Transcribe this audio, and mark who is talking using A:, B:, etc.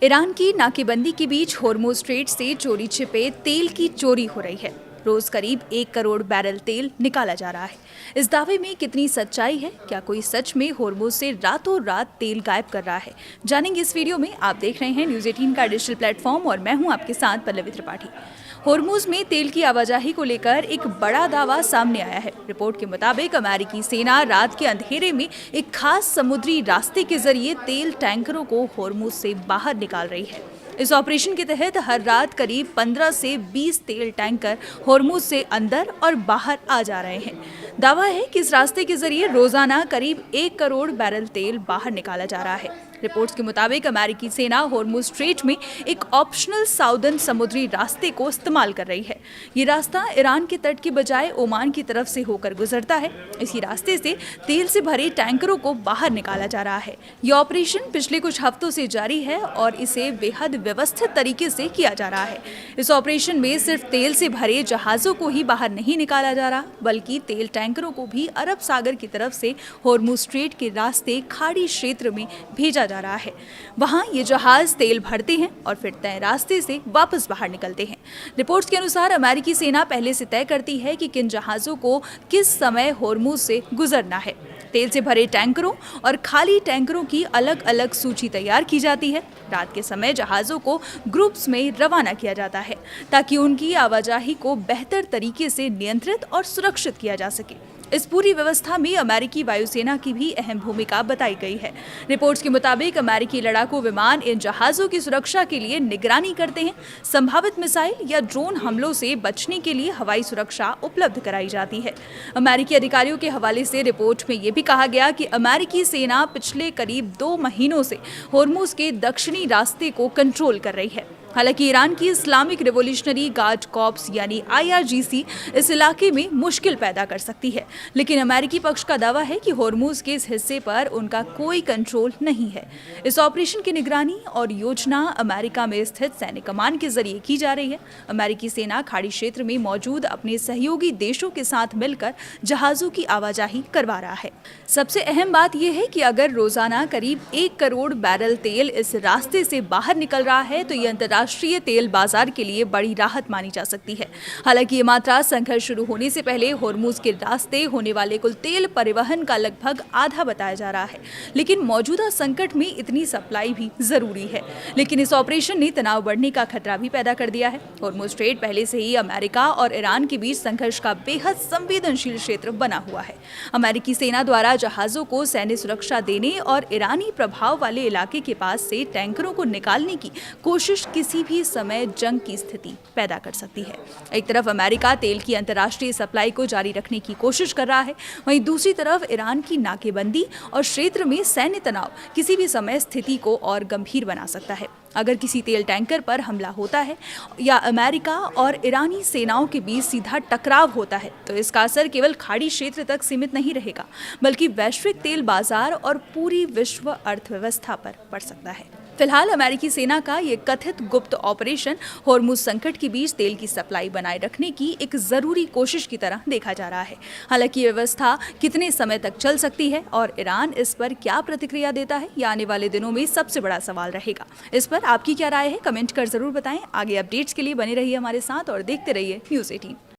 A: Iran की नाकेबंदी के बीच होर्मुज स्ट्रेट से चोरी छिपे तेल की चोरी हो रही है। रोज करीब 1 करोड़ बैरल तेल निकाला जा रहा है। इस दावे में कितनी सच्चाई है? क्या कोई सच में होर्मुज से रातों रात तेल गायब कर रहा है? जानेंगे इस वीडियो में। आप देख रहे हैं न्यूज़ 18 का डिजिटल प्लेटफॉर्म और मैं हूं आपके साथ पल्लवी त्रिपाठी। होर्मुज में तेल की आवाजाही को लेकर एक बड़ा दावा सामने आया है। रिपोर्ट के मुताबिक अमेरिकी सेना रात के अंधेरे में एक खास समुद्री रास्ते के जरिए तेल टैंकरों को होर्मुज से बाहर निकाल रही है। इस ऑपरेशन के तहत हर रात करीब 15 से 20 तेल टैंकर होर्मुज से अंदर और बाहर आ जा रहे हैं। दावा है कि इस रास्ते के जरिए रोजाना करीब 1 करोड़ बैरल तेल बाहर निकाला जा रहा है। रिपोर्ट्स के मुताबिक अमेरिकी सेना होर्मुज स्ट्रेट में एक ऑप्शनल साउदर्न समुद्री रास्ते को इस्तेमाल कर रही है। ये रास्ता ईरान के तट की बजाय ओमान की तरफ से होकर गुजरता है। इसी रास्ते से तेल से भरे टैंकरों को बाहर निकाला जा रहा है। ये ऑपरेशन पिछले कुछ हफ्तों से जारी है और इसे बेहद व्यवस्थित तरीके से किया जा रहा है। इस ऑपरेशन में सिर्फ तेल से भरे जहाजों को ही बाहर नहीं निकाला जा रहा, बल्कि तेल टैंकरों को भी अरब सागर की तरफ से होर्मुज स्ट्रेट के रास्ते खाड़ी क्षेत्र में भेजा जा रहा है। वहां ये जहाज तेल भरते हैं और फिर तय रास्ते से वापस बाहर निकलते हैं। रिपोर्ट्स के अनुसार अमेरिकी सेना पहले से तय करती है कि किन जहाजों को किस समय होर्मुज से गुजरना है। तेल से भरे टैंकरों और खाली टैंकरों की अलग अलग सूची तैयार की जाती है। रात के समय जहाजों को ग्रुप्स में रवाना किया जाता है ताकि उनकी आवाजाही को बेहतर तरीके से नियंत्रित और सुरक्षित किया जा सके। इस पूरी व्यवस्था में अमेरिकी वायुसेना की भी अहम भूमिका बताई गई है। रिपोर्ट्स के मुताबिक अमेरिकी लड़ाकू विमान इन जहाजों की सुरक्षा के लिए निगरानी करते हैं। संभावित मिसाइल या ड्रोन हमलों से बचने के लिए हवाई सुरक्षा उपलब्ध कराई जाती है। अमेरिकी अधिकारियों के हवाले से रिपोर्ट में यह भी कहा गया कि अमेरिकी सेना पिछले करीब 2 महीनों से होर्मुज के दक्षिणी रास्ते को कंट्रोल कर रही है। हालांकि ईरान की इस्लामिक रिवॉल्यूशनरी गार्ड कॉर्प्स यानी IRGC इस इलाके में मुश्किल पैदा कर सकती है, लेकिन अमेरिकी पक्ष का दावा है कि होर्मुज के इस हिस्से पर उनका कोई कंट्रोल नहीं है। इस ऑपरेशन की निगरानी और योजना अमेरिका में स्थित सैन्य कमान के जरिए की जा रही है। अमेरिकी सेना खाड़ी क्षेत्र में मौजूद अपने सहयोगी देशों के साथ मिलकर जहाजों की आवाजाही करवा रहा है। सबसे अहम बात यह है कि अगर रोजाना करीब 1 करोड़ बैरल तेल इस रास्ते से बाहर निकल रहा है तो ये राष्ट्रीय तेल बाजार के लिए बड़ी राहत मानी जा सकती है। हालांकि ये मात्रा संघर्ष शुरू होने से पहले होर्मुज के रास्ते होने वाले कुल तेल परिवहन का लगभग आधा बताया जा रहा है, लेकिन मौजूदा संकट में इतनी सप्लाई भी जरूरी है। लेकिन इस ऑपरेशन ने तनाव बढ़ने का खतरा भी पैदा कर दिया है। होर्मुज स्ट्रेट पहले से ही अमेरिका और ईरान के बीच संघर्ष का बेहद संवेदनशील क्षेत्र बना हुआ है। अमेरिकी सेना द्वारा जहाजों को सैन्य सुरक्षा देने और ईरानी प्रभाव वाले इलाके के पास से टैंकरों को निकालने की कोशिश किसी भी समय जंग की स्थिति पैदा कर सकती है। एक तरफ अमेरिका तेल की अंतर्राष्ट्रीय सप्लाई को जारी रखने की कोशिश कर रहा है, वहीं दूसरी तरफ ईरान की नाकेबंदी और क्षेत्र में सैन्य तनाव किसी भी समय स्थिति को और गंभीर बना सकता है। अगर किसी तेल टैंकर पर हमला होता है या अमेरिका और ईरानी सेनाओं के बीच सीधा टकराव होता है तो इसका असर केवल खाड़ी क्षेत्र तक सीमित नहीं रहेगा, बल्कि वैश्विक तेल बाजार और पूरी विश्व अर्थव्यवस्था पर पड़ सकता है। फिलहाल अमेरिकी सेना का ये कथित गुप्त ऑपरेशन होर्मुज संकट के बीच तेल की सप्लाई बनाए रखने की एक जरूरी कोशिश की तरह देखा जा रहा है। हालांकि ये व्यवस्था कितने समय तक चल सकती है और ईरान इस पर क्या प्रतिक्रिया देता है, ये आने वाले दिनों में सबसे बड़ा सवाल रहेगा। इस पर आपकी क्या राय है? कमेंट कर जरूर बताएं। आगे अपडेट्स के लिए बने रहिए हमारे साथ और देखते रहिए न्यूज़ 18।